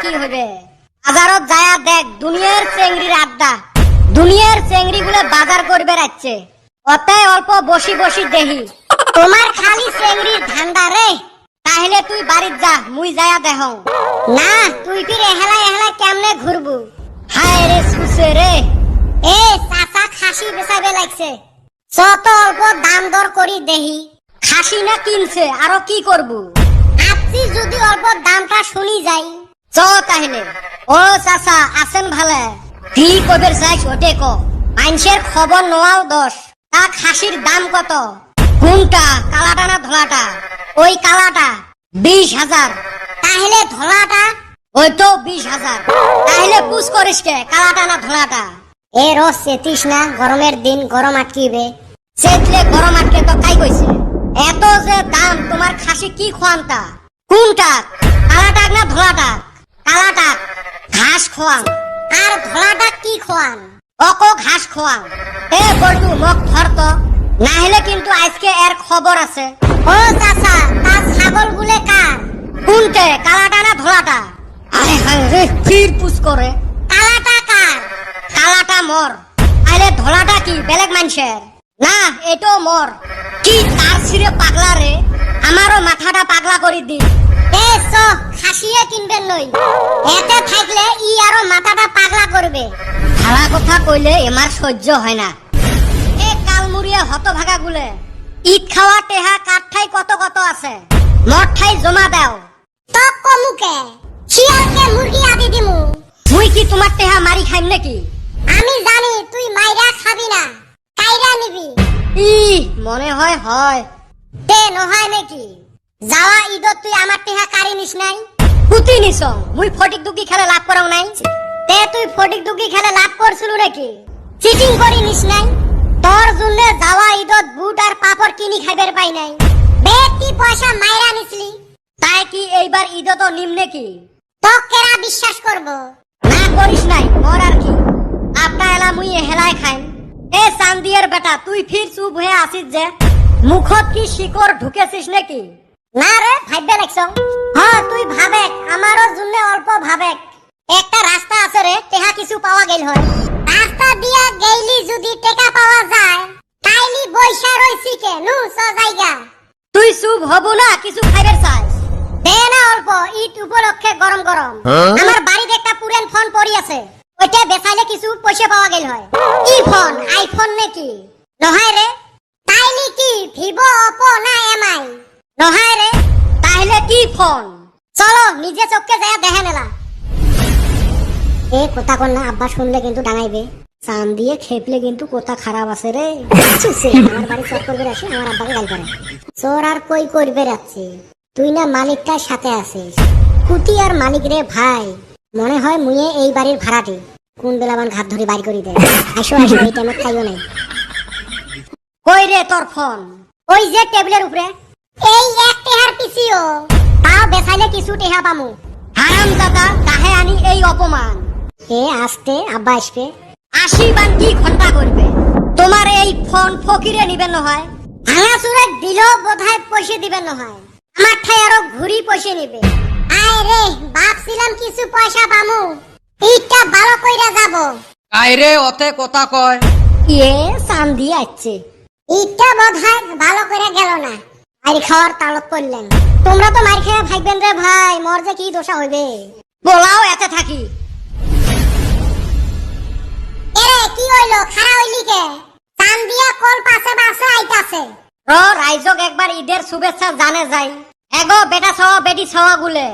কি হবে বাজারত যায়া দেখ দুনিয়ার চেংড়ির আড্ডা দুনিয়ার চেংড়ি গুলো বাজার করবে রাখছে অতে অল্প বসি বসি দেহি তোমার খালি চেংড়ির ধান্দা রে তাহলে তুই বাড়িত যা মুই যায়া দেহ না তুই ফির এহেলা এহেলা কেমনে ঘুরবু হায় রে সুসে রে এ চাচা খাসি বেচাবে লাগছে যত অল্প দাম দর করি দেহি খাসি না কিনছে আরো কি করবু আপনি যদি অল্প দামটা শুনি যাই চ তাহলে ও চাচা আছেন ভালে কি কবের চাইছ ওটে ক মানুষের খবর নোয়াও 10 তা খাসির দাম কত কোনটা কালাটা না ধলাটা ওই কালাটা 20,000 তাহলে ধলাটা ওই তো 20,000 তাহলে পুষ করিস কে কালাটা না ধলাটা এ রস চেতিস না গরমের দিন গরম আটকিবে চেতলে গরম আটকে তো কাই কইছে এত যে দাম তোমার খাসি কি খোয়ানটা কোনটা কালাটা না ধলাটা কালাটা ঘাস খোয়ান আর ধলাটা কি খোয়ান অক ঘাস খোয়ান এ বলটু মুখ ধরতো না হলে কিন্তু আজকে এর খবর আছে ও চাচা তার ছাগল গুলে কার কোনটে কালাটা না ধলাটা আরে হায় রে ফির পুষ করে কালাটা কার কালাটা মোর আইলে ধলাটা কি বেলেগ মানুষের না এটো মোর কি তার ছিঁড়ে পাগলা রে আমারও মাথাটা পাগলা করে দি এ চ খাসিয়ে কিনবেন নই এতে থাকলে ই আরো মাথাটা পাগলা করবে ভাড়া কথা কইলে এমার সহ্য হয় না এ কালমুড়িয়া হতভাগা গুলে ঈদ খাওয়া টেহা কাঠঠাই কত কত আছে মঠ ঠাই জমা দাও তো কমুকে শিয়ালকে মুরগি আদি দিমু মুই কি তোমার টেহা মারি খাইম নাকি আমি জানি তুই মাইরা খাবি না কাইরা নিবি ই মনে হয় হয় তে নহয় নাকি যাওয়া ঈদত তুই আমার টেহা কারি নিস নাই কুতি নিস মুই ফটিক দুকি খেলে লাভ করাও নাই তে তুই ফটিক দুকি খেলে লাভ করছিলু নাকি চিটিং করি নিস নাই তোর জন্য যাওয়া ঈদত বুট আর পাপড় কিনি খাইবার পাই নাই বেটি পয়সা মাইরা নিছলি তাই কি এইবার ঈদত নিম নাকি তো কেরা বিশ্বাস করব না করিস নাই মোর আর কি আপনা এলা মুই হেলাই খাইম এ চান্দিয়ের বেটা তুই ফির চুপ হয়ে আসিস যে মুখত কি শিকড় ঢুকেছিস নাকি না রে ভাইবে লাগছ হ্যাঁ তুই ভাবে আমারও জন্য অল্প ভাবে একটা রাস্তা আছে রে টেহা কিছু পাওয়া গেল হয় রাস্তা দিয়া গেইলি যদি টেকা পাওয়া যায় তাইলি বৈশা রইছি কে নু স জায়গা তুই চুপ হবু না কিছু খাইবার চাইস দে না অল্প ঈদ উপলক্ষে গরম গরম আমার বাড়িতে একটা পুরান ফোন পড়ি আছে ওইটা বেচাইলে কিছু পয়সা পাওয়া গেল হয় কি ফোন আইফোন নাকি নহয় রে তাইলি কি ভিভো অপো না এমআই নহয় রে তাহলে কি ফোন চলো নিজে চোখকে যায় দেখে নেলা এ কথা কর না আব্বা শুনলে কিন্তু ডাঙাইবে চান দিয়ে খেপলে কিন্তু কথা খারাপ আছে রে আমার বাড়ি চট করবে আসে আমার আব্বাকে গাল করে চোর আর কই করবে রাখছে তুই না মালিকটার সাথে আছিস কুতি আর মালিক রে ভাই মনে হয় মুয়ে এই বাড়ির ভাড়াটি কোন বেলাবান ঘাত ধরে বাইর করি দে আসো আসো এই টাইমে খাইও নাই কই রে তোর ফোন ওই যে টেবিলের উপরে এই এক টেহার পিছিও তাও বেচাইলে কিছু টেহা পামু হারাম দাদা কাহে আনি এই অপমান এ আসতে আব্বা আসবে আশীর্বাদ কি ঘন্টা করবে তোমার এই ফোন ফকিরে নিবেন নহয় ভাঙা চুরে দিলেও বোধহয় পয়সা দিবেন নহয় আমার ঠাই আরো ঘুরি পয়সা নিবে আয় রে ভাবছিলাম কিছু পয়সা পামু ঈদটা ভালো কইরা যাব কাইরে ওতে কথা কয় ইয়ে চান্দি আছে ঈদটা বোধহয় ভালো করে গেল না মার খাওয়ার তালত করলেন তোমরা তো মার খেয়ে ভাইবেন রে ভাই মোর যে কি দোষা হইবে বলাও এতে থাকি এরে কি হইলো খারা হইলি কে চান্দিয়া কল পাশে পাশে আইতাছে রাইজক একবার ঈদের শুভেচ্ছা জানে যাই এগো বেটা ছাওয়া বেটি ছাওয়া গুলে